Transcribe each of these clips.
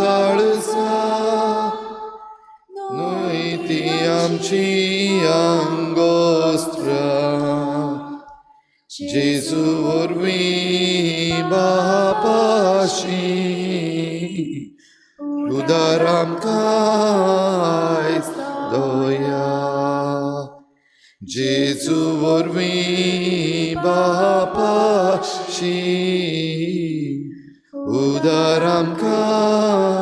काळजा न्हय ती आमची आंगोस्त्र जेजू वरवीं बापाशी उदार आमकां दया जेजू वरवीं बापाशी उदार आमकां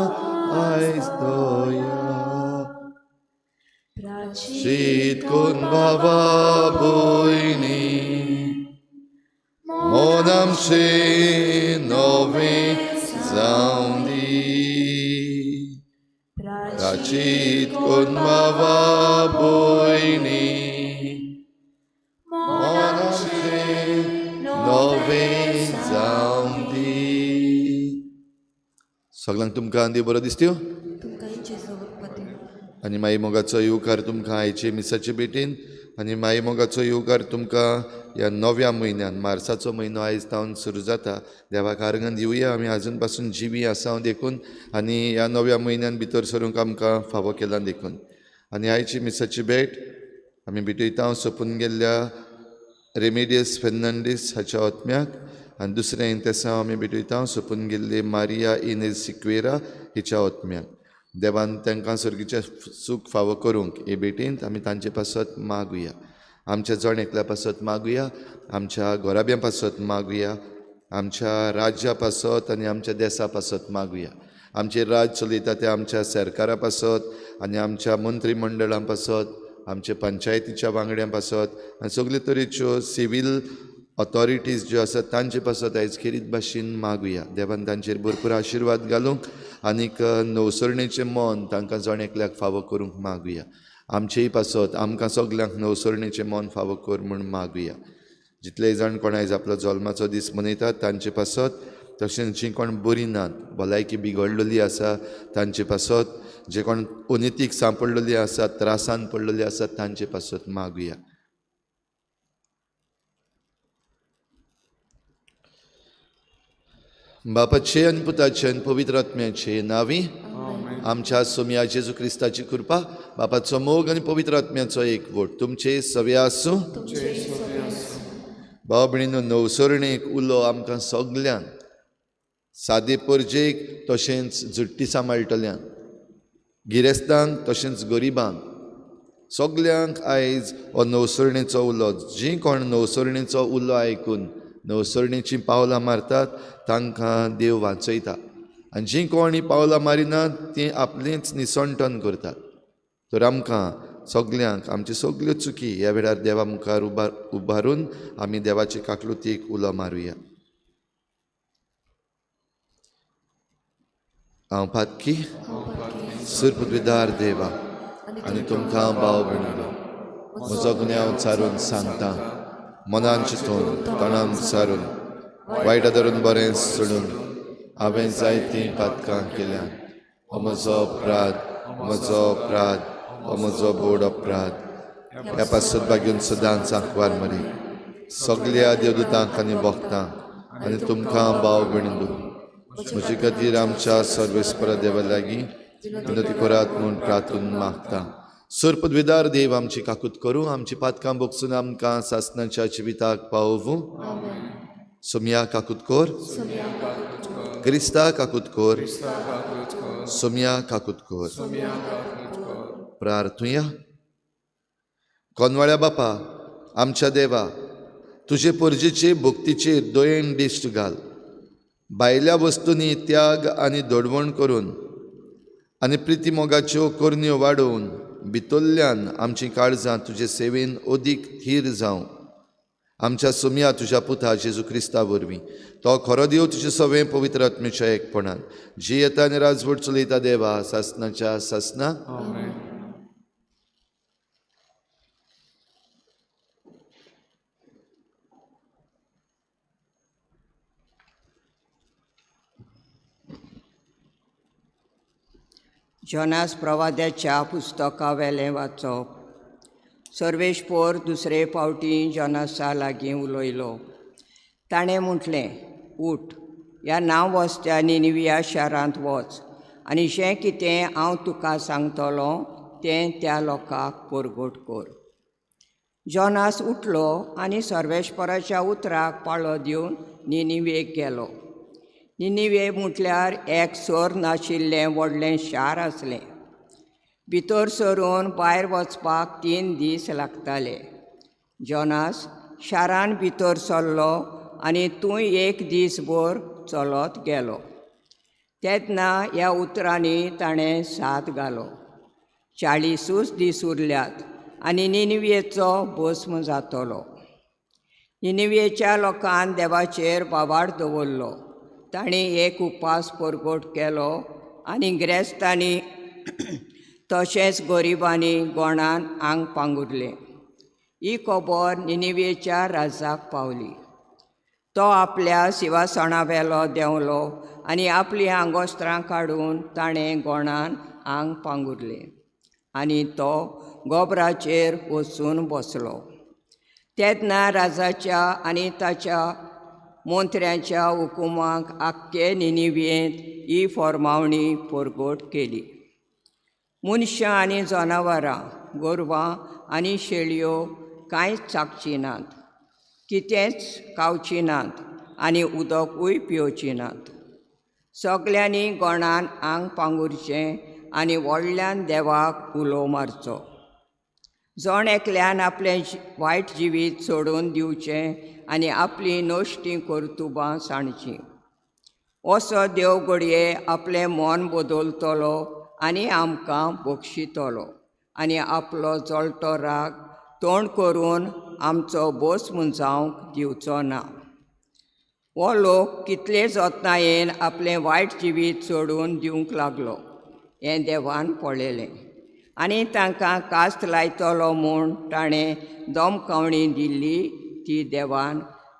आयज दया शीत कोन बाबा भयणी मोन आमचें नवें जावं दी प्राचीत कोन बाबा भयणी मोन आमचें नवें जावं दी. सगळ्यांक तुमकां देव बरो दिसत्यो आनी माई मोगाचो येवकार तुमकां आयचे मिसाचे भेटेन आनी माई मोगाचो येवकार तुमकां ह्या नव्या म्हयन्यान मार्चाचो म्हयनो आयज जावन सुरू जाता. देवाक आर्गां दिवया आमी आजून पासून जिवी आसा देखून आनी ह्या नव्या म्हयन्यान भितर सरूंक आमकां फावो केला देखून. आनी आयची मिसाची भेट आमी भेटयता सोंपून गेल्ल्या रेमेडियस फेर्नांडीस हाच्या आत्म्याक आनी दुसरें तेसा आमी भेटयता सोंपून गेल्ली मारिया इनेज सिक्वेरा हिच्या आत्म्याक. देवान तांकां सर्गीचें सूख फावो करूंक हे भेटेंत आमी तांचे पासत मागुया. आमच्या जण एकल्या पासत मागुया, आमच्या गोराब्यां पासत मागुया, आमच्या राज्या पासत आनी आमच्या देशा पासत मागुया. आमचे राज चलयता ते आमच्या सरकारा पासत आनी आमच्या मंत्री मंडळां पासत, आमच्या पंचायतीच्या वांगड्यां पासत आनी सगळे तरेच्यो सिवील ऑथॉरिटीज ज्यो आसात तांचे पासत आयज खेरीत भाशेन मागुया. देवान तांचेर भरपूर आशिर्वाद घालूंक आनीक नवसरणेचें मन तांकां जण एकल्याक फावो करूंक मागुया. आमचेय पासत आमकां सगल्यांक नवसरणेचें मन फावो कर म्हूण मागुया. जितले जाण कोण आयज आपलो जल्माचो दीस मनयतात तांचे पासत, तशेंच जीं कोण बरीं नात, भलायकी बिगडलेली आसा तांचे पासत, जे कोण अनितीक सांपडलेली आसात, त्रासान पडलेली आसात तांचे पासत मागुया. बापाचे आनी पुताचे आनी पवित्र आत्म्याचे नांवी आमच्या सोम्या जेजू क्रिस्ताची कृपा, बापाचो मोग आनी पवित्र आत्म्याचो एकवट तुमचे सगळे आसूं. भाव भयणीनो, नवसरणेक उलो आमकां सगल्यांक सादे परजेक तशेंच जुट्टी सांबाळटल्यांक, गिरेस्तांक तशेंच गरिबांक सगल्यांक आयज हो नवसरणेचो उलो. जीं कोण नवसरणेचो उलो आयकून नवसरणेचीं पावलां मारतात तांकां देव वाचयता आनी जीं कोण ही पावलां मारिनात तीं आपलींच निसंटन करतात. तर आमकां सगल्यांक आमची सगल्यो चुकी ह्या वेळार देवा मुखार उबारून आमी देवाचे काकलुतीक उलो मारुया. हांव पातकी सुरपदार देवा आनी तुमकां भाव भयणीनो, म्हजो गुन्यांव चारून सांगता, मनान चिंतून तणान सारून वायटा धरून बरें सोडून हांवें जायतीं पातकां केल्यान. हो म्हजो अपराध, म्हजो अपराध, हो म्हजो बोड अपराध. ह्या पासत बागेवन सदांच आंकवार मरी सगळ्या देवदूतांक आनी भक्तांक आनी तुमकां भाव भयणीनो, म्हजे खातीर आमच्या सर्वेस्परा देवा लागीं विनती करात म्हूण प्रार्थून मागता. सुरपदविदार देव आमची काकूत करूं, आमची पातकां भोगसून आमकां सासणाच्या जिविताक पावूं. सोम्या काकूत कोर, क्रिस्ता काकूत कोर, सोम्या काकूत कोर. प्रार्थुया. कोनवाळ्या बापा, आमच्या देवा, तुजे परजेचे भक्तीचेर दोयेन दिश्ट घाल. भायल्या वस्तूंनी त्याग आनी दडवण करून आनी प्रिती मोगाच्यो करण्यो वाडोवन भितरल्यान आमची काळजां तुजे सेवेन अदीक थीर जावं. आमच्या सोम्या तुज्या पुता जेजू क्रिस्ता वरवीं तो खरो देव तुजे सवें पवित्र आत्म्याच्या एकपणान जी येता आनी राजवट चलयता देवा सासणाच्या सासना. जोनास प्रवाद्याच्या पुस्तका वेलें वाचप. सर्वेश्वर दुसरे फावटी जोनासा लागीं उलयलो. ताणें म्हटलें, उठ, ह्या नांव वसत्या निनिविया शारांत वच आनी जें कितें हांव तुका सांगतलों तें त्या लोकांक परगट कर. जोनास उठलो आनी सर्वेस्पराच्या उतराक पाळो दिवन निनिवेक गेलो. निनिवे म्हटल्यार एक सर नाशिल्लें व्हडलें शार आसलें. भितर सरून भायर वचपाक 3 दीस लागताले. जोनास शारान भितर सरलो आनी थंय 1 दीसभर चलत गेलो. तेन्ना ह्या उतरांनी ताणें साद घालो. 40 दीस उरल्यात आनी निनिवेचो भस्म जातलो. निनिवेच्या लोकान देवाचेर बाबाड दवरलो. तांणी एक उपास परगट केलो आनी गिरेस्तांनी तशेंच गरिबांनी गोंडान आंग पांगुरलें. ही खबर निनिवेच्या राजाक पावली. तो आपल्या सिंहासणावेलो देंवलो आनी आपलीं आंगोस्त्रां काडून ताणें गोंडान आंग पांगुरलें आनी तो गोबराचेर वचून बसलो. तेन्ना राजाच्या आनी ताच्या मंत्र्यांच्या हुकुमाक आख्खे निनिवेंत ही फर्मावणी परगट केली. मनशां आनी जनावरां, गोरवां आनी शेळयो कांयच चाखची नात, कितेंच खावची नात आनी उदकूय पिवची नात. सगल्यांनी गोंडान आंग पांगुरचें आनी व्हडल्यान देवाक उलो मारचो. जण एकल्यान आपलें वायट जिवीत सोडून दिवचें आनी आपलीं नश्टीं कर्तुबां साणचीं. असो देव घडये आपलें मन बदलतलो आनी आमकां बक्षितलो आनी आपलो जळटो राग तोंड करून आमचो भस्म जावंक दिवचो ना. हो लोक कितले जतनायेन आपलें वायट जिवीत सोडून दिवंक लागलो हें देवान पळयलें आनी तांकां कास्त लायतलो म्हूण ताणें धमकावणी दिल्ली ती देवान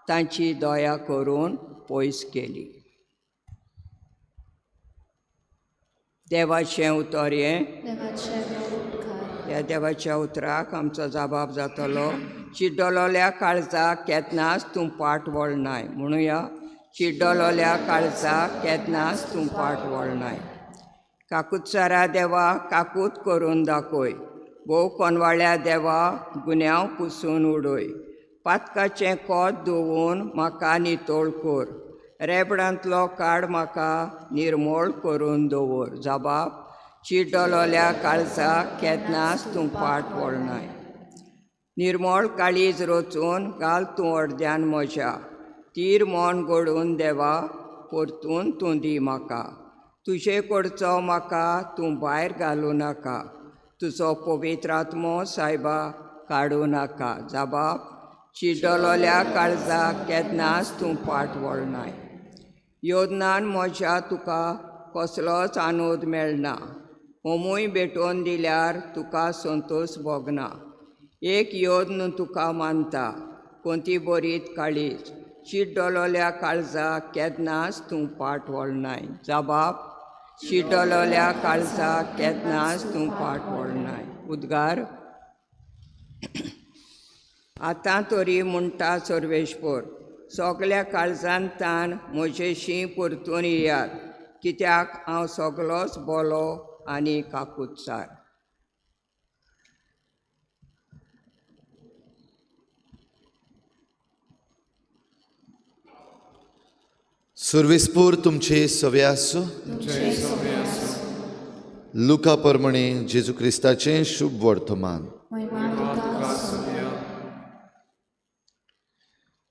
तांची दया करून पयस केली. देवाचें उतर हें. त्या देवाच्या उतराक आमचो जबाब जातलो. चिड्डलोल्या काळजाक केन्नाच तूं पाट वळनाय. म्हणुया, चिड्डलोल्या काळजाक केन्नाच तूं पाट वळनाय. काकूतसारा देवा काकूत करून दाखय. भोव कोनवाळ्या देवा गुन्यांव पुसून उडय. पातकाचें कोत धुवून म्हाका नितळ कर. रेबडांतलो काड म्हाका निर्मळ करून दवर. जबाब: चिड्डलोल्या काळजाक केन्नाच तूं पाट वळनाय. निर्मळ काळीज रचून घाल तूं अर्द्यान म्हज्या. तीर मन घडून देवा परतून तूं दी म्हाका. तुजे कडचो म्हाका तूं भायर घालूं नाका. तुजो पवित्र आत्मो सायबा काडूं नाका. जबाब: चिड्डलोल्या काळजाक केन्नाच तूं पाट वळनाय. योजनान म्हज्या तुका कसलोच आनोद मेळना. होमूय भेटोवन दिल्यार तुका संतोश भोगना. एक योजन तुका मानता, कोणती बरीत काळीज. चिड्डलोल्या काळजाक केन्नाच तूं पाट वळनाय. जबाब: चिड्डलोल्या काळजाक केन्नाच तूं पाट वळनाय. उद्गार. आतां तरी म्हणटा सर्वेश्वर, सगल्या काळजान तान म्हजेशी परतून येयात, कित्याक हांव सगलोच बोलो आनी काकूतसार. सर्वेस्पूर तुमचे सवे आसूं. लुका परमणे जेजू क्रिस्ताचें शुभ वर्तमान.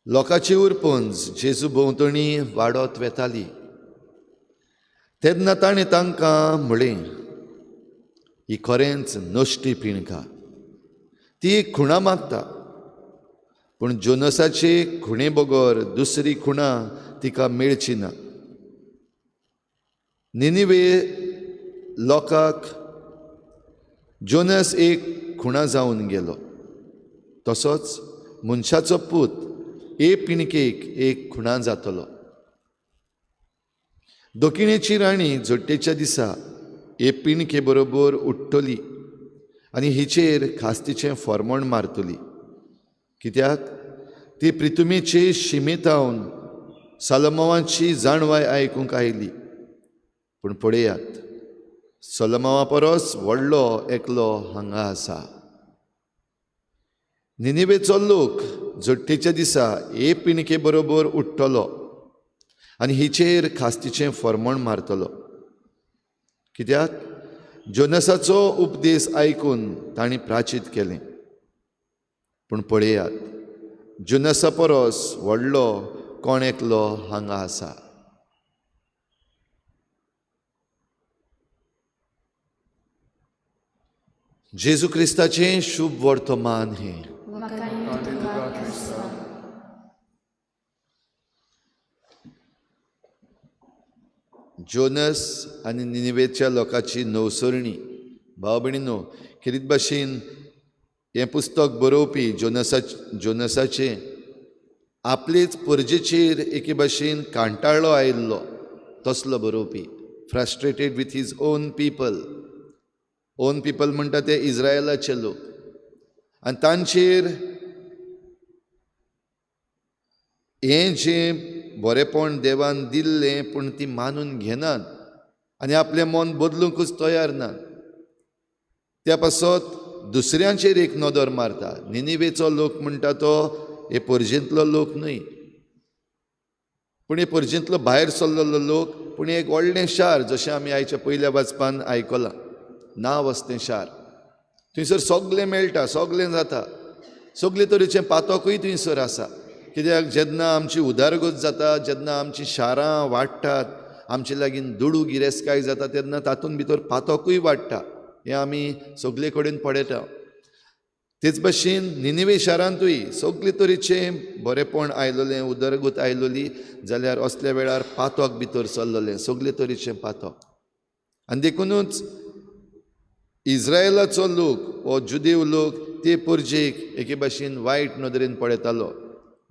लोकांची उरपूंज जेजू भोंवतणी वाडत वेताली. तेन्ना ताणें तांकां म्हळें, ही खरेंच नश्टी पिणका. ती एक खुणा मागता, पूण जोनसाचे खुणे बगर दुसरी खुणा तिका मेळची ना. निनिवे लोकांक जोनस एक खुणा जावन गेलो, तसोच मनशाचो पूत हे पिणकेक एक खुणा जातलो. दोखिणेची राणी जोडटेच्या दिसा हे पिणके बरोबर उठ्ठली आनी हिचेर खास्तीचें फर्मोण मारतली. कित्याक ती प्रितुमेचे शिमेतावन सालमोवाची जाणवाय आयकूंक आयली. पूण पळयात, सोलोमोवा परस व्हडलो एकलो हांगा आसा. निनिवेचो लोक झडटीच्या दिसा हे पिणके बरोबर उठ्ठलो आनी हिचेर खास्तीचें फर्मोण मारतलो. कित्याक जोनसाचो उपदेश आयकून तांणी प्राचीत केलें. पूण पळयात, जोनसा परस व्हडलो कोण एकलो हांगा आसा. जेजू क्रिस्ताचें शुभ वर्तमान हें. जोनस आनी निनिवेच्या लोकांची नवसरणी. भाव भयणीनो, कितें भाशेन हें पुस्तक बरोवपी जोनसाचें आपलेच परजेचेर एके भाशेन कांटाळो आयिल्लो तसलो बरोवपी. Frustrated with his own people. Own people म्हणटा ते इज्रायलाचे लोक. आनी तांचेर हें जें बरेपण देवान दिल्लें पूण ती मानून घेनात आनी आपलें मन बदलूंकूच तयार नात. त्या पासत दुसऱ्यांचेर एक नदर मारता. निनिवेचो लोक म्हणटा तो हे परजेंतलो लोक न्हय, पूण हे परजेंतलो भायर सरलेलो लोक, पूण एक व्हडलें शार, जशें आमी आयच्या पयल्या वाचपान आयकलां. नांव आसा तें शार. थंयसर सगळें मेळटा, सगळें जाता. सगळे तरेचें पातकूय थंयसर आसा. कित्याक जेन्ना आमची उदारगत जाता, जेन्ना आमचीं शारां वाडटात, आमचे लागीं दुडू गिरेस्तकाय जाता, तेन्ना तातूंत भितर पातकूय वाडटा. हें आमी सगळे कडेन पळयता. तेच भाशेन निनिवे शारांतूय सगळे तरेचें बरेपण आयलोलें, उदरगत आयलोली, जाल्यार असल्या वेळार पातक भितर सरलोलें, सगळे तरेचें पातक. आनी देखूनच इज्रायलाचो लोक हो जुदेव लोक ते परजेक एके भाशेन वायट नदरेन पळयतालो.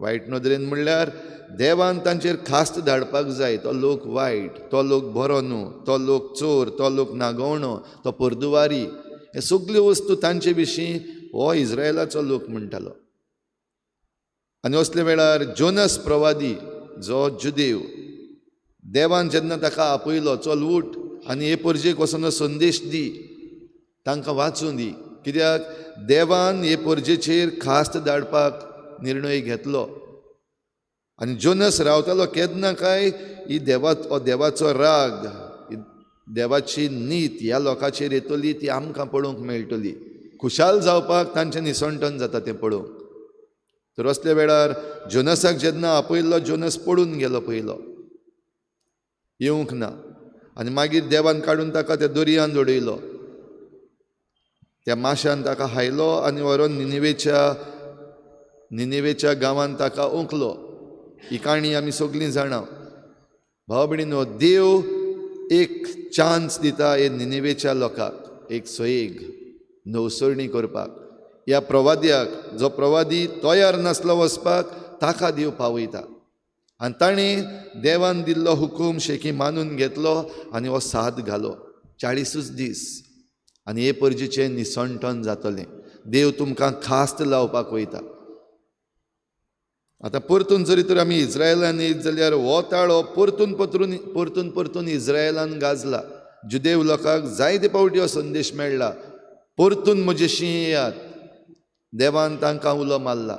वायट नदरेन म्हणल्यार देवान तांचेर खास्त धाडपाक जाय. तो लोक वायट, तो लोक बरो न्हू, तो लोक चोर, तो लोक नागवणो, तो परदुवारी, हे सगल्यो वस्तू तांचे विशीं हो इज्रायलाचो लोक म्हणटालो. आनी असले वेळार जोनस प्रवादी, जो जुदेव, देवान जेन्ना ताका आपयलो, चल उठ आनी हे परजेक वचून संदेश दी, तांकां वाचूं दी. कित्याक देवान हे परजेचेर खास्त धाडपाक निर्णय घेतलो. आनी जोनस रावतालो केन्ना काय ही देवाचो राग, देवाची नीत ह्या लोकांचेर येतली, ती आमकां पळोवंक मेळटली. खुशाल जावपाक तांचें निसंटन जाता तें पळोवंक. तर असल्या वेळार जोनसाक जेन्ना आपयल्लो, जोनस पडून गेलो पयलो, येवंक ना. आनी मागीर देवान काडून ताका त्या दर्यांत उडयलो. त्या माशान ताका हायलो आनी व्हरोन निनिवेच्या गांवांत ताका ओंकलो. ही काणी आमी सगळीं जाणा. भाव भयणीनो, देव एक चान्स दिता हे निनिवेच्या लोकांक, एक सयेग नवसरणी करपाक. ह्या प्रवाद्याक, जो प्रवादी तयार नासलो वचपाक, ताका देव पावयता. आनी ताणें देवान दिल्लो हुकूम शेकी मानून घेतलो आनी हो साद घालो. 40 दीस आनी हे परजेचें निसंटन जातलें. देव तुमकां खास्त लावपाक वयता. आतां परतून जरी तर आमी इज्रायलान येत जाल्यार हो ताळो परतून इज्रायलान गाजला. जुदेव लोकांक जायते फावटी हो संदेश मेळ्ळा, परतून म्हजेशी येयात. देवान तांकां उलो मारला.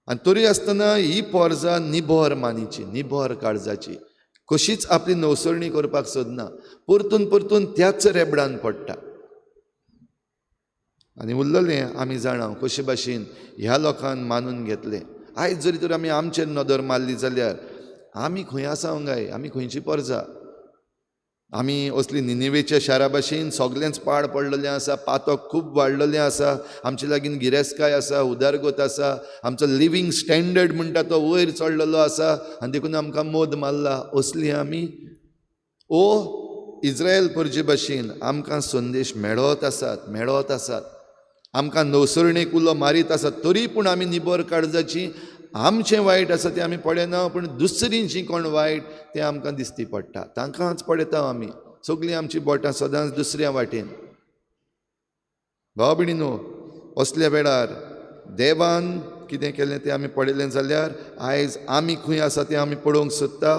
आनी तरी आसतना ही पोरजां निबोर मानीची, निबोर काळजाची, कशीच आपली नवसरणी करपाक सोदना, परतून त्याच रेबडान पडटा. आनी उरलेलें आमी जाणा कशे भाशेन ह्या लोकांन मानून घेतलें. आयज जरी तर आमी आमचेर नदर मारली जाल्यार आमी खंय आसा गाय, आमी खंयची परजा? आमी असली निनिवेच्या शारा भाशेन सगळेंच पाड पडलेलें आसा, पातक खूब वाडलेलें आसा, आमचे लागीं गिरेस्तकाय आसा, उदारगत आसा, आमचो लिवींग स्टँडर्ड म्हणटा तो वयर चडलेलो आसा, आनी देखून आमकां मोद मारला. असली आमी इज्रायल परजे भाशेन आमकां संदेश मेळत आसात, आमकां नवसरणेक उलो मारीत आसात, तरी पूण आमी निबर काळजाची. आमचें वायट आसा तें आमी पळयना, पूण दुसरीं जीं कोण वायट तें आमकां दिसती पडटा, तांकांच पळयता आमी. सगळीं आमचीं बोटां सदांच दुसऱ्या वाटेन. भाव भयणीनो, असल्या वेळार देवान कितें केलें तें आमी पळयलें जाल्यार आयज आमी खंय आसा तें आमी पळोवंक सोदता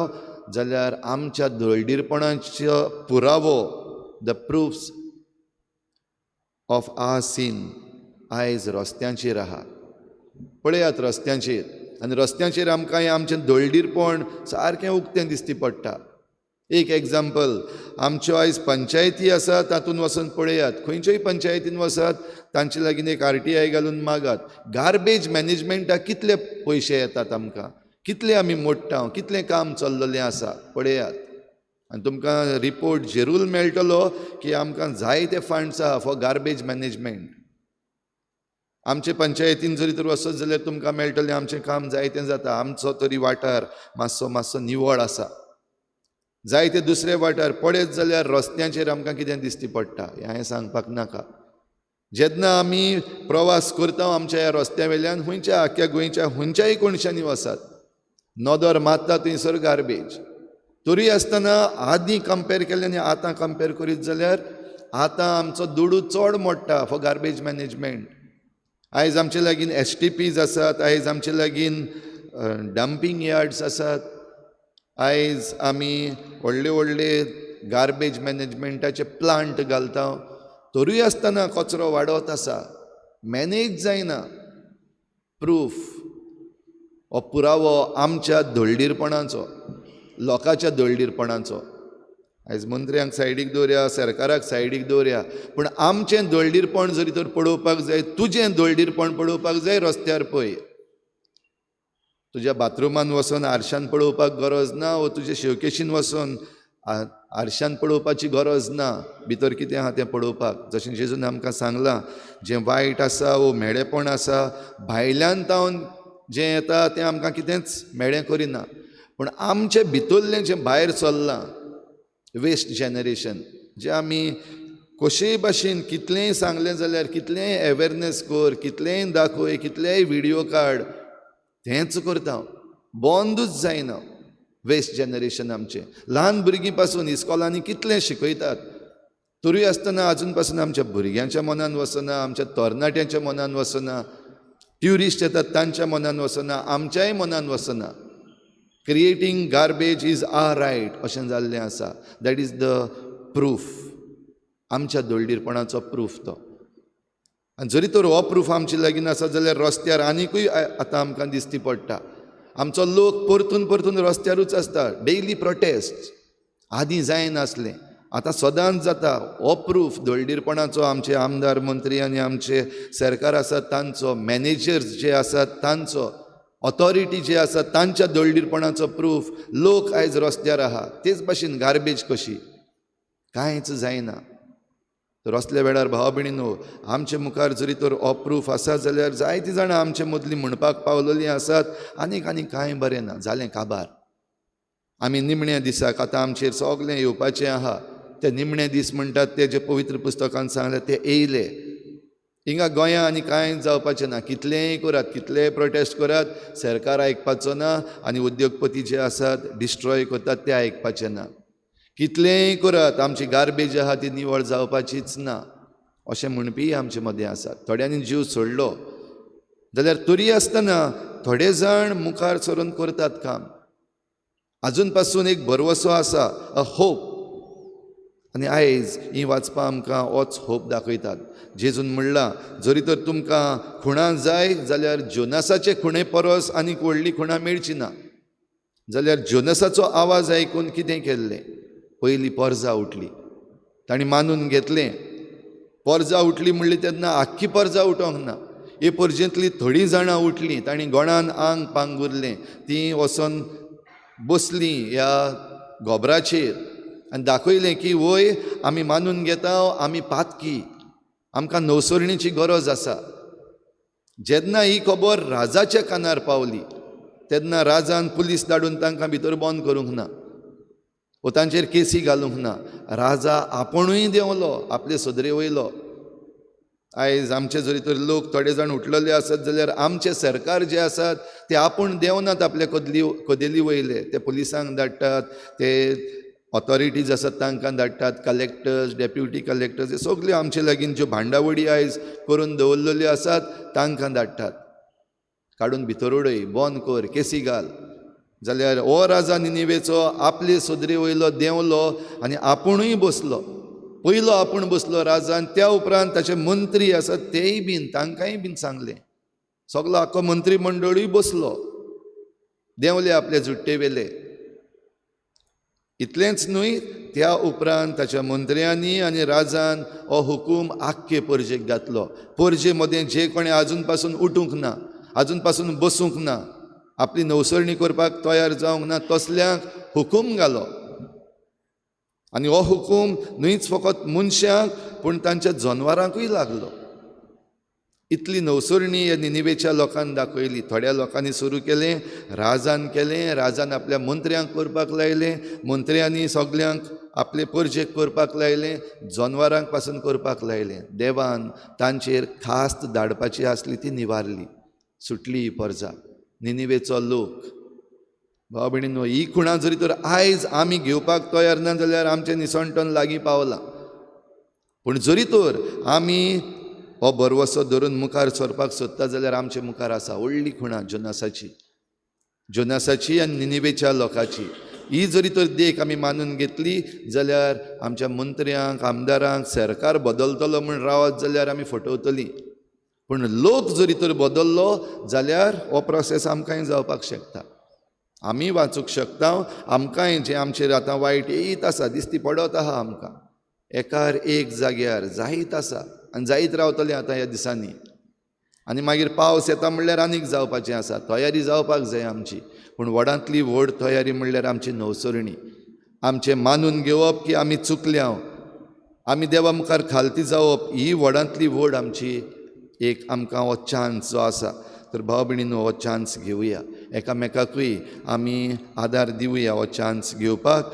जाल्यार आमच्या दळडीरपणाचो पुरावो the proofs of our scene आयज रस्त्यांचेर आहा. पळयात रस्त्यांचेर, आनी रस्त्यांचेर आमकां हें आमचें दळडीरपण सारकें उक्तें दिश्टी पडटा. एक एग्जाम्पल, आमच्यो आयज पंचायती आसात, तातूंत वचून पळयात, खंयच्याय पंचायतीन वचात, तांचे लागीं एक RTI घालून मागात. गार्बेज मॅनेजमेंटाक कितले पयशे येतात आमकां, कितले आमी मोडटा, कितलें काम चल्ललें आसा पळयात. आनी तुमकां रिपोर्ट जरूर मेळटलो की आमकां जायते फंड्स आहा फॉर गार्बेज मॅनेजमेंट. आमचे पंचायतीन जरी तर वचत जाल्यार तुमकां मेळटलें आमचें काम जायतें जाता. आमचो तरी वाठार मातसो निवळ आसा. जायते दुसरे वाठार पळयत जाल्यार रस्त्यांचेर आमकां कितें दिश्टी पडटा हें हांवें सांगपाक नाका. जेन्ना आमी प्रवास करता आमच्या ह्या रस्त्या वयल्यान खंयच्या आख्या गोंयच्या खंयच्याय कोणशांनी वसात, नदर मारता थंयसर गार्बेज. तरी आसतना आदीं कंपेर केलें आनी आतां कंपेर करीत जाल्यार आतां आमचो दुडू चड मोडटा फॉर गार्बेज मॅनेजमेंट. आयज आमचे लागीं STPs आसात, आयज आमचे लागीं डंपिंग यार्ड्स आसात, आयज आमी व्हडले व्हडले गार्बेज मॅनेजमेंटाचे प्लांट घालता. तरूय आसतना कचरो वाडत आसा, मॅनेज जायना. प्रूफ हो पुरावो आमच्या दळडीरपणाचो, लोकांच्या दळडीरपणाचो. आयज मंत्र्यांक सायडीक दवरया, सरकाराक सायडीक दवरया, पूण आमचें दळडीरपण जरी तर पळोवपाक जाय, तुजें दळडीरपण पळोवपाक जाय, रस्त्यार पळय. तुज्या बाथरुमान वचून आरशान पळोवपाक गरज ना, वा तुज्या शेवकेशीन वचून आरशान पळोवपाची गरज ना. भितर कितें आहा तें पळोवपाक. जशें जेजून आमकां सांगलां, जें वायट आसा वो मेडेपण आसा, भायल्यान तावन जें येता तें आमकां कितेंच मेडें करिना. पूण आमचें भितरलें जें भायर चल्लां, वेस्ट जनरेशन, जें आमी कशेय भाशेन कितलेंय सांगलें जाल्यार, कितलेंय अवेरनेस कर, कितलेंय दाखय, कितलेय व्हिडियो काड, तेंच करता, बंदूच जायना. वेस्ट जनरेशन आमचें ल्हान भुरगीं पासून इस्कॉलांनी कितलें शिकयतात, तरी आसतना आजून पासून आमच्या भुरग्यांच्या मनान वचना, आमच्या तरणाट्यांच्या मनान वचना, ट्युरिस्ट येतात तांच्या मनान वचना, आमच्याय मनान वचना. Creating garbage is our right अशें जाल्लें आसा. दॅट इज द प्रूफ, आमच्या दळडीरपणाचो प्रूफ तो. आनी जरी तर हो प्रूफ आमचे लागीं आसा जाल्यार रस्त्यार आनिकूय आतां आमकां दिश्टी पडटा. आमचो लोक परतून परतून रस्त्यारूच आसता, डेली प्रोटेस्ट. आदीं जायनासलें, आतां सदांच जाता. हो प्रूफ दळडीरपणाचो आमचे आमदार मंत्री आनी आमचे सरकार आसात तांचो, मॅनेजर्स जे आसात तांचो, ऑथॉरिटी जे आसात तांच्या दळडीरपणाचो प्रूफ. लोक आयज रस्त्यार आहा. तेच भाशेन गार्बेज कशी, कांयच जायना. तर असल्या वेळार भाव भयणीनो, आमचे मुखार जरी तर हो प्रूफ आसा जाल्यार जायतीं जाणां आमचे मदलीं म्हणपाक पावलेलीं आसात, आनीक कांय बरें ना, जालें काबार. आमी निमण्या दिसाक आतां आमचेर सगलें येवपाचें आहा. ते निमणे दीस म्हणटात ते जे पवित्र पुस्तकांत सांगले ते येयले. हिंगा गोंयां आनी कांयच जावपाचें ना. कितलेंय करात, कितलेय प्रोटेस्ट करात, सरकार आयकपाचो ना, आनी उद्योगपती जे आसात डिस्ट्रॉय करतात ते आयकपाचें ना. कितलेंय करात, आमची गार्बेज आहा ती निवळ जावपाचीच ना, अशें म्हणपी आमचे मदें आसात. थोड्यांनी जीव सोडलो जाल्यार तरी आसतना थोडे जाण मुखार सरून करतात काम. आजून पासून एक भरवसो आसा, अ होप. आनी आयज ही वाचपां आमकां होच होप दाखयतात. जेजून म्हणलां, जरी तर तुमकां खुणां जाय जाल्यार जोनासाचे खुणे परस आनीक व्हडली खुणां मेळची ना. जाल्यार जोनसाचो आवाज आयकून कितें केल्लें? पयलीं पर्जा उठली, तांणी मानून घेतलें. पर्जा उठली म्हणली तेन्ना आख्खी पर्जा उठोंक ना, हे पर्जेंतलीं थोडीं जाणां उठलीं, तांणी गोणान आंग पांगुरलें. तीं वचोन बसलीं ह्या गोबराचेर आनी दाखयलें की वय आमी मानून घेता, आमी पातकी, आमकां नवसरणीची गरज आसा. जेन्ना ही खबर राजाच्या कानार पावली तेन्ना राजान पुलीस धाडून तांकां भितर बंद करूंक ना, वो तांचेर केसी घालूंक ना. राजा आपुणूय देंवलो, आपले सदरे वयलो. आयज आमचे जरी तर लोक थोडे जाण उठलेले आसात जाल्यार आमचे सरकार जे आसात ते आपूण देंवनात आपले कदेली वयले. ते पुलिसांक धाडटात, ते ऑथॉरिटीज आसात तांकां धाडटात, कलेक्टर्स, डेप्युटी कलेक्टर्स, हे सगल्यो आमचे लागीं ज्यो भांडावडी आयज करून दवरलेल्यो आसात तांकां धाडटात. काडून भितर उडय, बंद कर, केसी घाल. जाल्यार हो राजा निनिवेचो आपले सदरे वयलो देंवलो आनी आपुणूय बसलो. पयलो आपूण बसलो राजान, त्या उपरांत ताचे मंत्री आसात तेय बीन, तांकांय बीन सांगलें. सगलो आख्खो मंत्री मंडळूय बसलो, देंवले आपले जुट्टे वेले. इतलेंच न्हय, त्या उपरांत ताच्या मंत्र्यांनी आनी राजान हो हुकूम आख्खे पर्जेक घातलो. पर्जे मदें जे कोणें आजून पासून उठूंक ना, आजून पासून बसूंक ना, आपली नवसरणी करपाक तयार जावंक ना, तसल्यांक हुकूम घालो. आनी हो हुकूम न्हयच फकत मनशांक पूण तांच्या जनावरांकूय लागलो. इतली नवसरणी ह्या निनिवेच्या लोकांनी दाखयली. थोड्या लोकांनी सुरू केलें, राजान केलें, राजान आपल्या मंत्र्यांक करपाक लायलें, मंत्र्यांनी सगल्यांक आपले पर्जेक करपाक लायलें, जनावरांक पासून करपाक लायलें. देवान तांचेर खास्त धाडपाची आसली ती निवारली, सुटली ही पर्जा. निनिवेचो लोक, भाव भयणींनो, ही खुणां जरी तर आयज आमी घेवपाक तयार ना जाल्यार आमचें निसणटण लागीं पावलां. पूण जरी तर आमी हो बरवसो धरून मुखार सरपाक सोदता जाल्यार आमचे मुखार आसा व्हडली खुणां जोनासाची आनी निनिवेच्या लोकांची. ही जरी तर देख आमी मानून घेतली जाल्यार आमच्या मंत्र्यांक, आमदारांक सरकार बदलतलो म्हूण रावत जाल्यार आमी फटवतलीं. पूण लोक जरी तर बदललो जाल्यार हो प्रोसेस आमकांय जावपाक शकता, आमी वाचूंक शकता. आमकांय जें आमचेर आतां वायट येयत आसा, दिसती पडत आहा आमकां, एकार एक जाग्यार जायत आसा आनी जायत रावतलें आतां ह्या दिसांनी. आनी मागीर पावस येता म्हणल्यार आनीक जावपाचें आसा. तयारी जावपाक जाय आमची. पूण व्हडांतली व्हड तयारी म्हणल्यार आमची नवसरणी. आमचें मानून घेवप की आमी चुकल्या, आमी देवा मुखार खालती जावप, ही व्हडांतली व्हड आमची एक आमकां हो चान्स जो आसा. तर भाव भयणींनो, हो चान्स घेवया, एकामेकाकूय आमी आदार दिवया हो चान्स घेवपाक.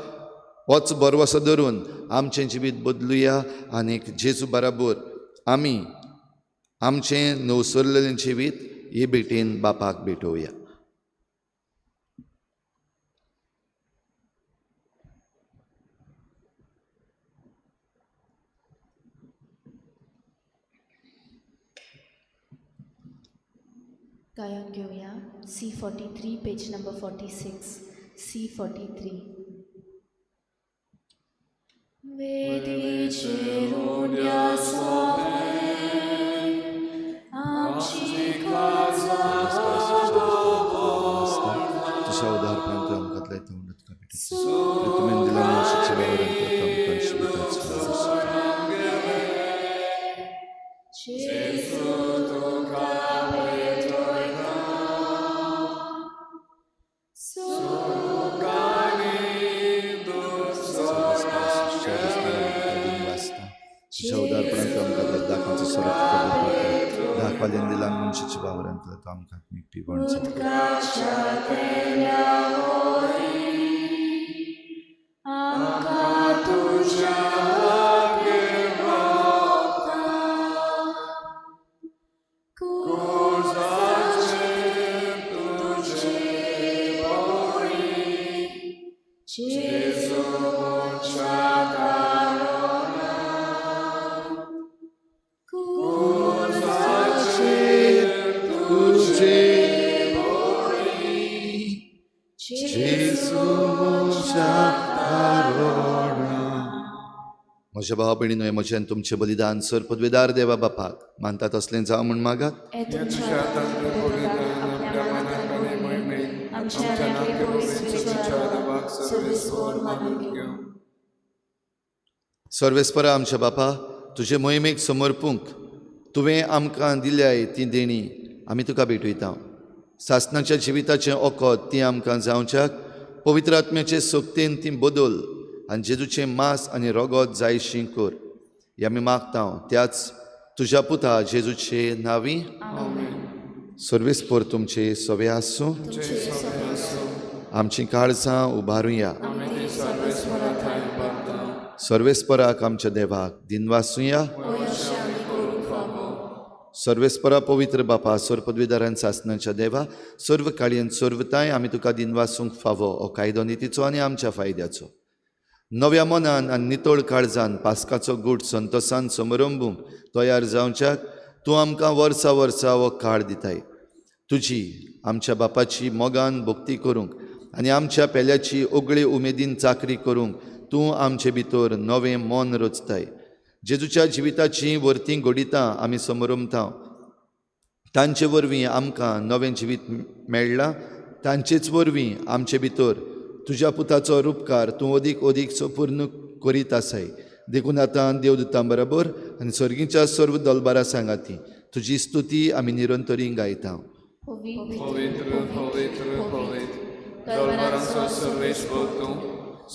होच बरवसो धरून आमचें जिवीत बदलुया आनीक जेजू बराबर आमी आमचें नवसरलेलें जिवीत हे भेटेन बापाक भेटोवया. गायन घेऊया C43, पेज नंबर 46. C43. वेदीचेरून या आमची काळजा तुझ्या उदारपणांत आमकां तोंडात का भेटे तुवें दिला मनशाच्या वावरांत आमकां शिविताचो तुझ्या उदारपणांत आमकां दाखोवचो सरत दाखवालें दिला मनशाच्या वावरांत तो आमकां मिट्टी बण म्हज्या भावा भयणीनो, म्हजें तुमचें बलिदान सर पदवेदार देवा बापाक मानता तसलें जावं म्हूण मागात. सर्वेस्परा आमच्या बापा, तुजे मोहिमेक समर्पूंक तुवें आमकां दिल्याय ती देणी आमी तुका भेटयता. सासणाच्या जिविताचें ओकोत ती आमकां जावच्याक पवित्र आत्म्याचे सोबतेन ती बदल आनी जेजूचें मांस आनी रगत जायशीं कर हें आमी मागता. त्याच तुज्या पुता जेजूचे नांवी सर्वेस्पर तुमचे सवे आसूं. आमची काळजां उबारुया. सर्वेस्पराक आमच्या देवाक दिनवासुया. सर्वेस्परा पवित्र बापा, सर पदवीदारान सासणाच्या देवा, सर्व काळयेन सर्वताय आमी तुका दिनवासूंक फावो हो कायदो नितीचो आनी आमच्या फायद्याचो. नव्या मनान आनी नितळ काळजान पास्काचो गूट संतोसान समारंभूंक तयार जावच्याक तूं आमकां वर्सा वर्सा हो काळ दिताय. तुजी आमच्या बापाची मोगान भक्ती करूंक आनी आमच्या पेल्याची ओगळे उमेदीन चाकरी करूंक तूं आमचे भितर नवें मन रचताय. जेजूच्या जिविताची वर्तीं घोडितां आमी समरमतांव. तांचे वरवीं आमकां नवें जिवीत मेळ्ळां. तांचेच वरवीं आमचे भितर तुज्या पुताचो उपकार तूं अदीक अदीकचो पूर्ण करीत आसाय. देखून आतां देवदूतां बरोबर आनी सर्गीच्या सर्व दलबारा सांगाती तुजी स्तुती आमी निरंतरी गायता. पवित्र पवित्र पवित्र दलबारांचो सर्वेश्वर तूं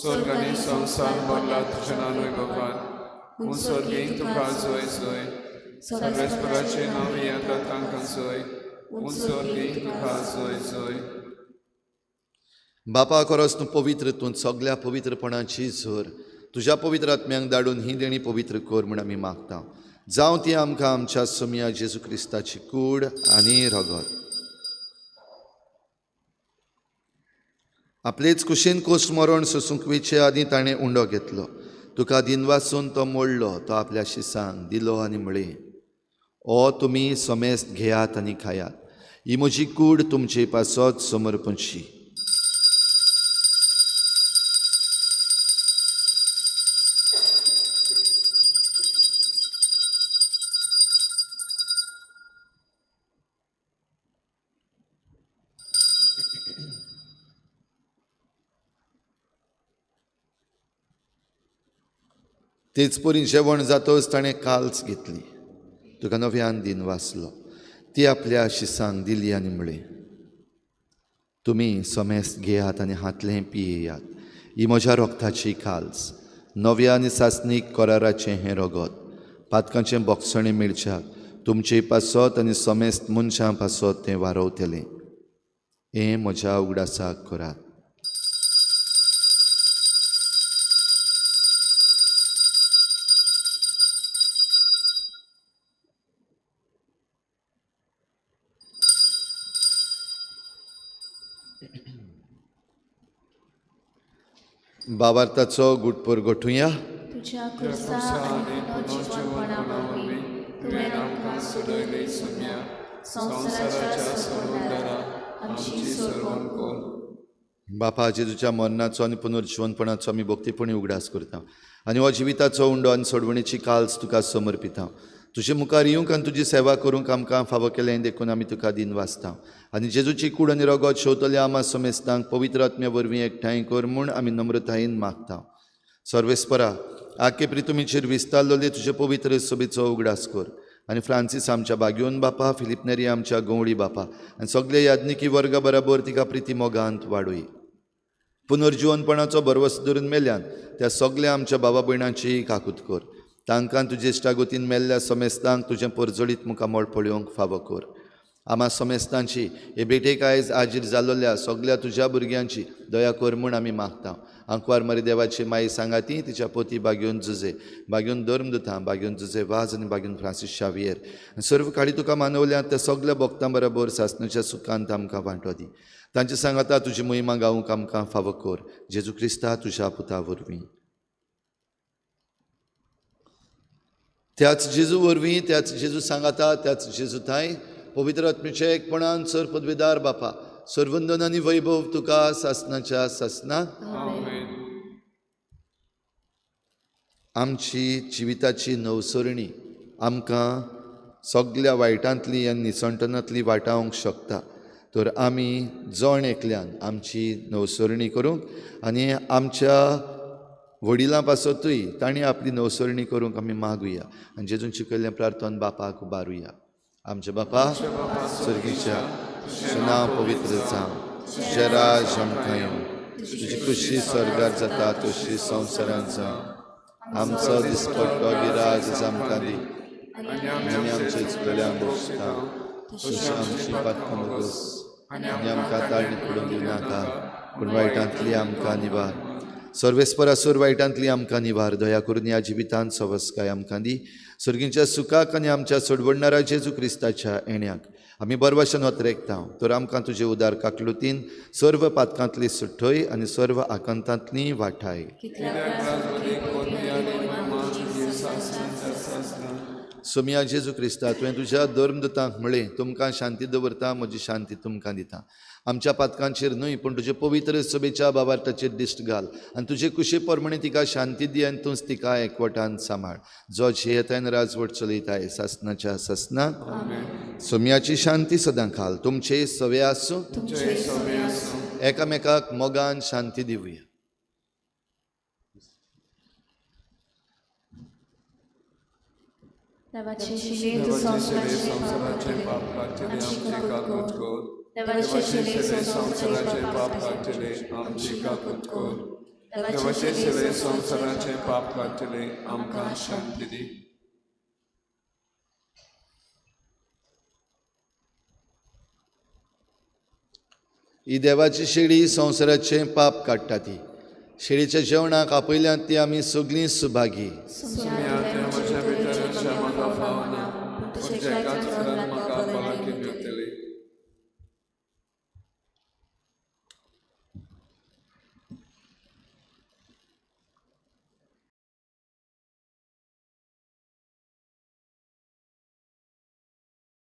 स्वर्ग आनी संवसार भरला तुज्या नांवान गोपाल. पूण स्वर्गीक तुका जोय जोय सर्वेस्पराचे नांव येता तांकां जोय. पूण स्वर्गीक तुका जोय जोय. बापा खरोच तूं पवित्र, तूं सगळ्या पवित्रपणाची झर तुज्या पवित्र आत्म्यांक धाडून ही देणी पवित्र कर म्हूण आमी मागता. जावं ती आमकां आमच्या सोम्या जेजू क्रिस्ताची कूड आनी रगत. आपलेच कुशीन कोस्ट मरण सोसूंक वेचे आदीं ताणें उंडो घेतलो. तुका दिनवासून तो मोडलो. तो आपल्या शिसांक दिलो आनी म्हळें, ओ तुमी समेस्त घेयात आनी खायात. ही म्हजी कूड तुमचे पासत समर्पणची. तेच परी जेवण जातच ताणें काल्स घेतली. तुका नव्यान दिन वाचलो. ती आपल्या शिसांक दिली आनी म्हळें, तुमी समेस्त घेयात आनी हातलें पियेयात. ही म्हज्या रोगताची काल्स, नव्या आनी सासणीक कराराचें हें रगत. पातकांचें बोगसणें मेळच्याक तुमचे पासत आनी समेस्त मनशां पासत तें वारवतलें. हें म्हज्या उगडासाक करात. बाबार्ताचो गुटपूर गोठुया. तुझ्या खुर्सा आनी पुनर्जीवनपणा वरवीं तुवें आमकां सोडयली सुन्या संवसाराच्या सोडणारा आमची सोडवण कर. बापा जेजूच्या मरणाचो आनी पुनर्जीवनपणाचो आमी भक्तीपणी उगडास करता आनी हो जिविताचो उंडो आनी सोडवणेची काल्स तुका समर्पिता. तुजे मुखार येवंक आनी तुजी सेवा करूंक आमकां फावो केलें देखून आमी तुका दिन वाचता. आनी जेजूची कूड आनी रगत शेवतल्या आमा समेस्तांक पवित्र आत्म्या वरवीं एकठांय कर म्हूण आमी नम्रतायेन मागता. सर्वेस्परा आख्खे प्रितुमीचेर विस्तारलोले तुजे पवित्र सभेचो उगडास कर. आनी फ्रांसीस आमच्या बागयोन बापा, फिलिप नेरी आमच्या गवळी बापा आनी सगळे याज्ञिकी वर्गा बरोबर तिका प्रिती मोगांत वाडूय. पुनर्जीवनपणाचो भरवस धरून मेल्यान त्या सगळ्या आमच्या बाबा भयणांची काकूत कर. तांकां तुजे इश्टागोतीन मेल्ल्या समेस्तांक तुजें परजळीत मुखामोळ पळोवंक फावो कर. आमा समेस्तांची हे बेटेक आयज आजीर जाल्ल्या सगळ्या तुज्या भुरग्यांची दया कर म्हूण आमी मागता. आंकवार मरे देवाची माई सांगाती तिच्या पोती बागयोन जुजे, बागयोन धर्मदुतां, बागयोन जुजे वाज आनी बागयोन फ्रांसीस शावियर सर्व काळी तुका मानवल्यात त्या सगळ्या भक्तां बरोबर सासणेच्या सुखांत आमकां वांटो दी. तांचे सांगाता तुजी मोहिमा गावूंक आमकां फावो कर. जेजू क्रिस्ता तुज्या पुता वरवीं. त्याच जेजू वरवीं, त्याच जेजू सांगाता, त्याच जेजू थाय पवित्र आत्म्याचे एकपणान सर पदवेदार बापा सर्वंदन आनी वैभव तुका सासणाच्या सासणाक. आमची जिविताची नवसरणी आमकां सगळ्या वायटांतली आनी निसंटनांतली वाटावंक शकता. तर आमी जण एकल्यान आमची नवसरणी करूंक आनी आमच्या वडिलां पासतूय तांणी आपली नवसरणी करूंक आमी मागुया. आनी जेजून शिकयल्लें प्रार्थन बापाक उबारुया. आमचे बापा सर्गीच्या तुजें नांव पवित्र जावं, तुजें राज आमकां येवं, तुजी खुशी स्वर्गार जाता तशी संवसारांत जावं. आमचो दिसपट्टो गिराज आमकां दी आनी आमचे चुकल्यांक बक्षता तशी आमची पातकां मोगोस आनी आमकां ताळणीत पडूंक दिवं नाका पूण वायटांतली आमकां निवार. सर्वेस्परा सोर वायटांतली आमकां निवार. दया करून ह्या जिवितांत सवस्काय आमकां दी. सर्गीच्या सुखाक आनी आमच्या सोडवडणाऱ्या जेजू क्रिस्ताच्या येण्याक आमी बरवशान वतरेकता. तर आमकां तुजे उदार काकलुतीन सर्व पातकांतली सुट्टय आनी सर्व आकांतांतली वाठाय. सोमिया जेजू क्रिस्ता तुवें तुज्या धर्मदूतांक म्हळें तुमकां शांती दवरता म्हजी शांती तुमकां दिता. आमच्या पातकांचेर न्हय पूण तुजे पवित्र सभेच्या बाबार्ताचेर दिश्ट घाल आनी तुजे कुशे परमणे तिका शांती दी आनी तूंच तिका एकवटान सांबाळ. जो जेयतायन राजवट चलयताय सासनाच्या सासनाक सोमियाची शांती सदां घाल. तुमचे सवे आसूं एकामेकाक मोगान शांती दिवया. देवाचे देवाचे शिवे संसाराचे पाप काढले आमचे काकूत कर. देवाचे शिवे संसाराचे पाप काढले आमचे काकूत कर. देवाचे शिवे संसाराचे पाप काढले आमकां शांती दी. ही देवाची शेळी संवसाराचे पाप काडटा ती. शेळीच्या जेवणाक आपयल्यांत ती आमी सगळीं सुभागी. म्हज्या भितर म्हाका फावना पूण जेकाच फुडार म्हाका भलायकी मेळटली.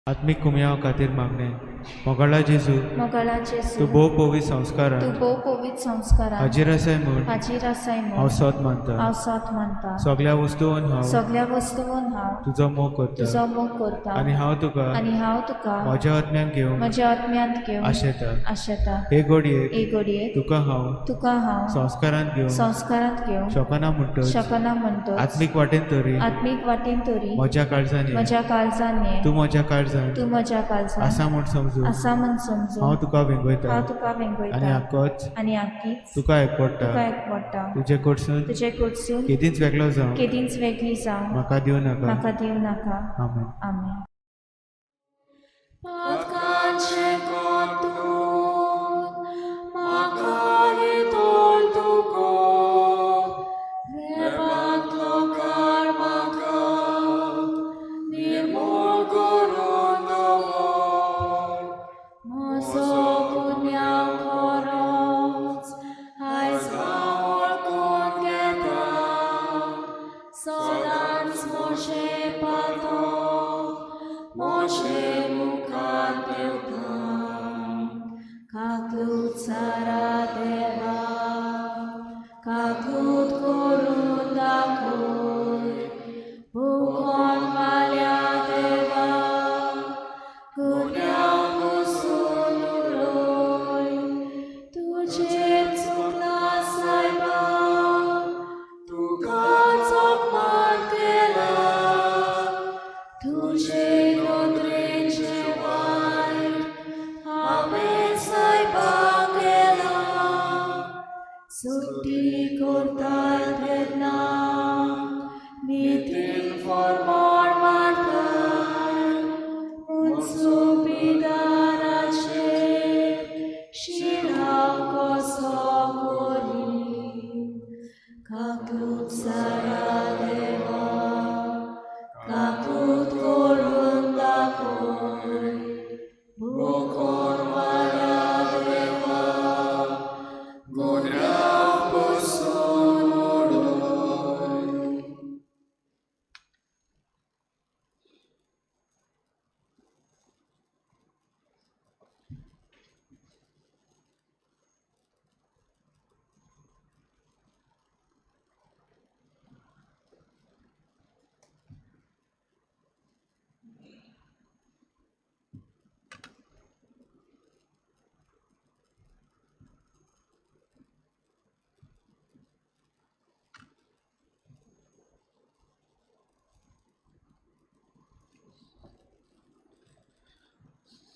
आत्मिक कुमया खातीर मागणे. मोगाळा जेजू मोगाळा जेजू तूं भोव पवी संस्कारान तूं भोव पवित्र संस्कारान हाजीर आसाय म्हूण हाजीर आसाय हांव म्हूण सोत मानता. हांव सोत मानता. सगळ्या वस्तूंन हांव सगळ्या वस्तूंन हांव तुजो मोग करता तुजो मोग करता आनी हांव तुका आनी हांव तुका म्हज्या आत्म्यान घेवन म्हज्या आत्म्यांत घेवन आशेता. आशेता. हे घडयेक एक घडयेक तुका हांव तुका हांव संस्कारान घेवन संस्कारांत घेवन शोकना म्हणटच शकना म्हणटो आत्मीक वाटेन तरी आत्मीक वाटेन तरी म्हज्या काळजांनी म्हज्या काळजांनी तूं म्हज्या काळजान तूं म्हज्या काळजांत आसा म्हूण समजून आसा म्हूण समजून हांव तुका वेंगयता हांव तुका आनी वेंगयता आक्कोच आनी आख्खीच तुका एकवडटा. तुका एकवडटा. तुजे कडसून तुजे कडसून केदींच वेगळो जावं केदींच वेगळी जावं म्हाका दिवं नाका. म्हाका दिवं नाका. आमेन. आमेन.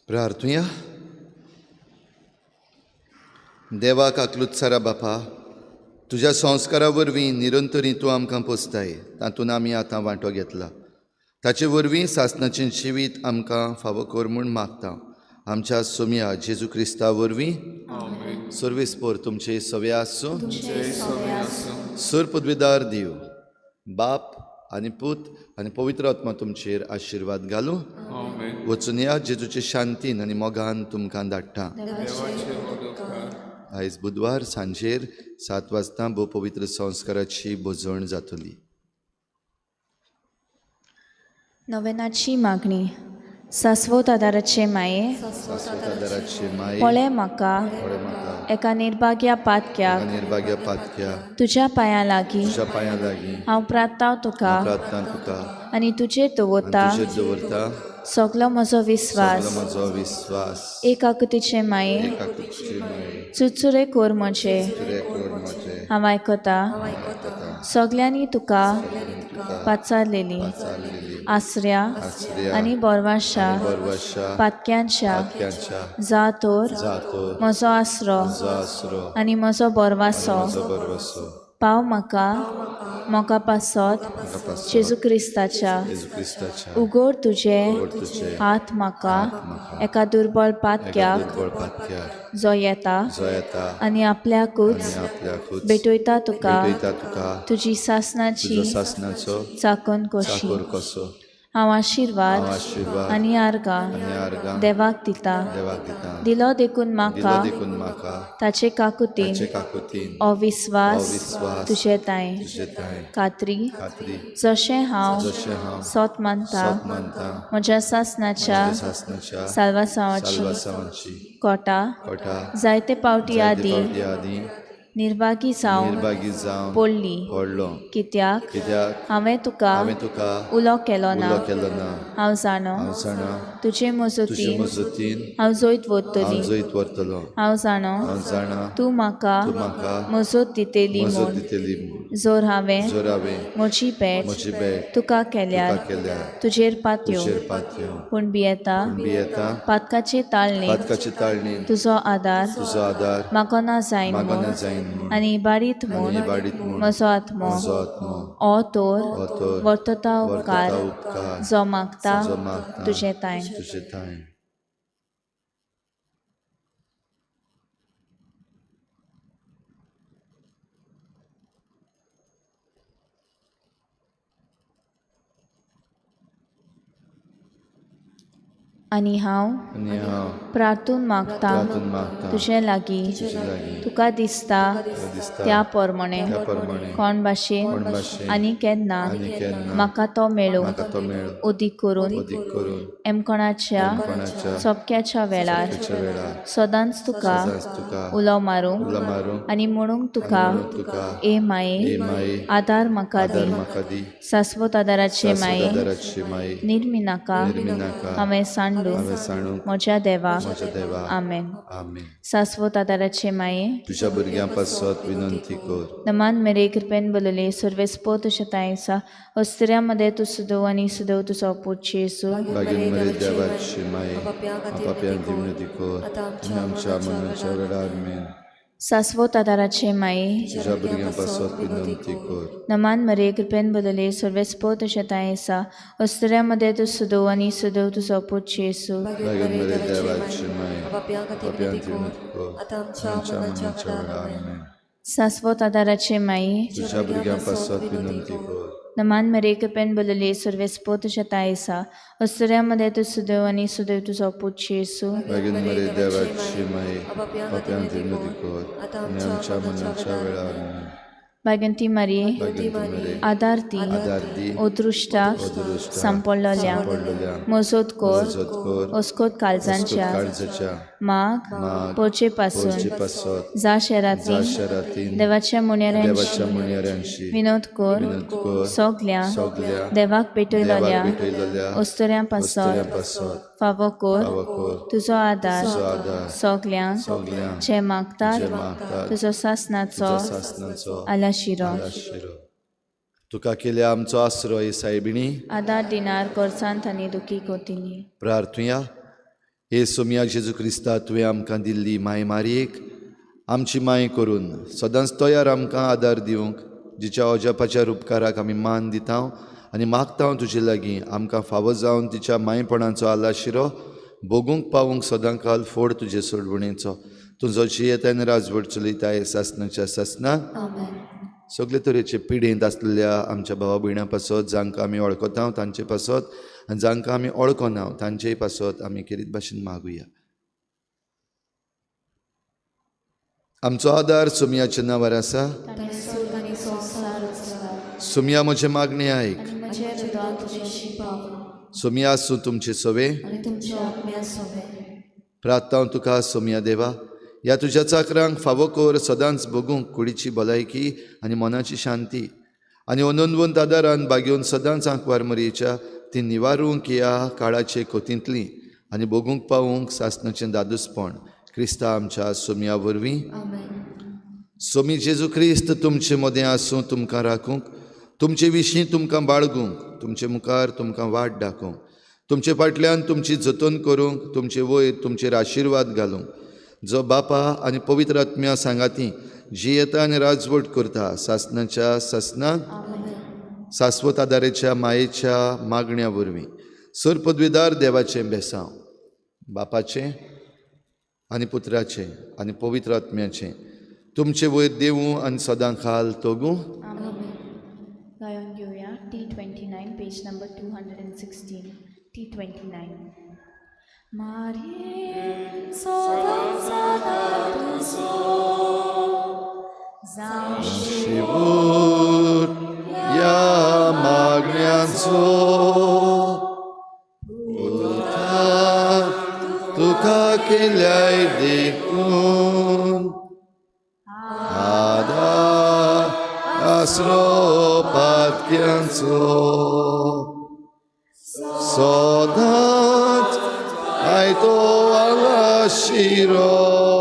प्रार्थुया. देवाक आकलुत्सारा बापा, तुज्या संस्कारा वरवीं निरंतरी तूं आमकां पोसताय. तातूंत आमी आतां वांटो घेतला. ताचे वरवीं सासणाचें जिवीत आमकां फावो कर म्हूण मागता. आमच्या सोमिया जेजू क्रिस्ता वरवीं सर्वेस्पोर तुमचे सवे आसूं. सर पदवीदार दिव बाप आनी पूत आनी पवित्र आत्मा तुमचेर आशिर्वाद घालूं. वचून या जेजूचे शांतीन आनी मोगान तुमकां धाडटा. आयज बुधवार सांजेर 7 वाजता भोव पवित्र संस्काराची बोजवण जातली. नोवेनाची मागणी. सासवोत आदाराचे माये, सासवतादाराचे माये पळे म्हाका पळय म्हाका एका निर्भाग्या पातक्याक निर्भाग्य पातक्या तुज्या पांयां लागीं तुज्या पांयां लागीं हांव प्रार्थाव तुका प्रार्थना तुका आनी तुजेर दवरता तुजेर दवरता सगलो म्हजो विस्वास. सगळो म्हजो विश्वास एकाकुतीचे माये, एकाकुतीचे माये चुचुरे कोर म्हजे, तुरे कोण म्हजे हांव आयकता सगल्यांनी तुका पाचारलेली चाललेली आसऱ्या आसऱ्या आनी बोरवाशा बरवशा पातक्यांच्या पातक्यांच्या जातोर जातो म्हजो आसरो जो आसरो आनी म्हजो बोरवासो म्हजो बरवसो पाव म्हाका मोका पासत जेजू क्रिस्ताच्या येजू क्रिस्ताच्या उगोड तुजे तुजे हात म्हाका एका दुर्बळ पातक्याक दुर्बळ पातक्यार जो येता जो येता आनी आपल्याकूच आपल्याकूच भेटयता तुका भेटयता तुका तुजी सासनाची तुजो सासनाचो चाकण कशी. चाकोर कसो हांव आशिर्वाद आशिर्वाद आनी आर्गां आनी आर्गां देवाक दिता. देवाक दिता दिलो देखून दिलो म्हाका देखून म्हाका ताचे काकुतीन ताचे काकुतीन अविस्वास अविस्वास तुजे ताय तुजे ताय खात्री खात्री जशें हांव जशें हांव सोत मानता सत मानता म्हज्या सासनाच्या सासनाच्या साल्वासावाची साल्वासावांची कोटा कोटा जायते पावटी आदी आदी निर्भागी जावन निर्भागी जावन पडली. पडलो कित्याक कित्याक हांवें तुका हांवें तुका उलो केलो ना. उलो केलो ना हांव जाणो हांव जाणा तुजे तुजे मजतीन मजतीन हांव जैत हांव वतली. जैत व्हरतलो हांव जाणो हांव जाणा तूं म्हाका तूं म्हाका मजत दितेली मजत म्हूण. दितेली जोर हांवें जर हांवें म्हजी पेट म्हजी बॅग तुका केल्यार तुका केल्यार तुजेर पातयो तुजेर पातयो पूण भियेता बी येता पातकाचे ताळणे पातकाची ताळणी तुजो आदार तुजो आदार म्हाका ना जायन मागो म्हूण ना जायन म्हूण आनी इबाडीत म्हूण आनी इबाडीत म्हूण म्हजो आत्मो म्हजो आत्मो ओ तोर हो तर वर्तता उपकार वर्तता उपकार जो मागता जो मागता तुजे ताय. तुजे ताय. आनी हांव आनी हांव प्रार्थून मागता प्रार्थून मागता तुजे लागीं लागीं तुका दिसता दिसता त्या प्रमाणे त्या प्रमाणे कोण भाशेन कोण भाशेन आनी केन्ना आनी केन्ना म्हाका तो मेळूं म्हाका तो मेळ उदीक करून अदीक करून एमकोणाच्या कोणाच्या सोपक्याच्या वेळार तेच्या वेळार सदांच तुका सदांच तुका उलो मारूंक उलो मारूंक आनी म्हणूंक तुका तुका ए माये माये आदार म्हाका आदार दी. म्हाका दी सासवत आदाराचे माये सासवतादाराची माये निर्मिनाका निर्मिनाका हांवें सांडूं हांवें सांडूंक म्हज्या देवाक. म्हज्या देवा आमेन. आमेन. सासवत आदाराचे माये तुझ्या भुरग्यां पासत विनंती कर. नमान मेरे कृपेन बोलले सर्वेस्पो तुझ्या तायसा अस्त्र्यामध्ये तू सुदव आणि सुदव तुझा पोट येसू बागेन मरे देवाची माये आपाप्यांक विनंती कर आनी आमच्या मनाच्या वेळार आमेन. सासवत आदाराचे माये तुझ्या भुरग्यां पासत विनंती कर. नमान मेरे कृपेन बोलले सर्वेस्पो तुझ्या तायसा अस्त्र्यामध्ये तू सुदव आणि सुदव तुझा पोट येसू बागेन मरे देवाची माये आपाप्यांक विनंती कर आनी आमच्या मनाच्या वेळार आमेन. सासवत आदाराचे माये तुझ्या भुरग्यां पासत विनंती कर. नमान मेरे कृपेन बोलले सर्वेस्पो तुझ्या तायसा अस्त्र्यामध्ये तू सुदव आणि सुदव तुझा पोट येसू बागेन मरे देवाची माये आपाप्यांक विनंती कर आनी आमच्या मनाच्या वेळार आमेन. बागंती मारिये बागेन मरे आदार दी आदार दी ओदृश्टाक ओदृश्टाक सांपडलेल्या पडलेल्या मजत कोर मजत कर ओस्कोत काळजांच्या काळजाच्या माग माग पोचे पोरची पासून पासत जा शहरातली जा शहरातीन देवाच्या मुन्याऱ्यांची देवाच्या मुन्याऱ्यांशी विनोद कोर विनंती कर. सगल्या सगल्या देवाक पेटयलेल्या देवाक भेटयलेल्या ओस्तऱ्यां पासत पासत फावो कोर फावो कर. तुजो आदार तुजो आदार सगल्यांक सगल्यांक जे मागतात जे मागतात तुजो सासनाचो सासनाचो आलाशिरो आशिरो. तुका केल्या आमचो आसरो हे सायबिणी आदार दिनार कोर्सांत आनी दुखी कोतिनी प्रार्थुया. हे सोमयाक जेजू क्रिस्ता तुवें आमकां दिल्ली माय मारयेक आमची माय करून सदांच तयार आमकां आदार दिवंक जिच्या अजापाच्या उपकाराक आमी मान दिता आनी मागता तुजे लागीं आमकां फावो जावन तिच्या मायपणाचो आलाशिरो भोगूंक पावूंक सदां काल फोड तुजे सोडवणेचो तुजो जियेतान राजवट चलयता हे सासनाच्या सासनाक सगळे तरेचे पिडेंत आसलेल्या आमच्या भावा भयणां पासत जांकां आमी वळखता तांचे पासत आनी जांकां आमी वळखना तांचेय पासत आमी खेरीत भाशेन मागुया. आमचो आदार सोमयाच्या नांवार आसा. सोमया म्हजे मागणे आयक. सोमी आसूं तुमचे सवे आनी तुमचे आत्म्या सोबे प्रार्थना तुका सोमिया देवा ह्या तुज्या चाकरांक फावो कोर सदांच बगूंक कुडीची भलायकी आनी मनाची शांती आनी अनंदवंत आदारान बागेवन सदांच आंकवार मरयेच्या ती निवारूंक ह्या काळाचे कोतींतली आनी बगूंक पावूंक सासणाचें दादूसपण क्रिस्ता आमच्या सोमिया वरवीं सोमी जेजू क्रिस्त तुमचे मदें आसूं तुमकां राखूंक तुमचे विशीं तुमकां बाळगूंक तुमचे मुखार तुमकां वाट दाखोवंक तुमचे फाटल्यान तुमची जतन करूंक तुमचे वयर तुमचेर आशिर्वाद घालूंक जो बापा आनी पवित्र आत्म्या सांगाती जियेता आनी राजवट करता सासणाच्या सासणाक शाश्वत आदाराच्या मायेच्या मागण्या वरवीं सर पदवीदार देवाचें बेसांव बापाचें आनी पुत्राचें आनी पवित्र आत्म्याचें तुमचे वयर देवूं आनी सदां खाल तोगूं गायन घेऊया T29 page number 216 T29 Marie sodam sada tuzo Shivur या मागण्यांचो उद्धार तुका केल्याय देखून आदार आसरो पातक्यांचो सदांच आयतो वांगडा शिरो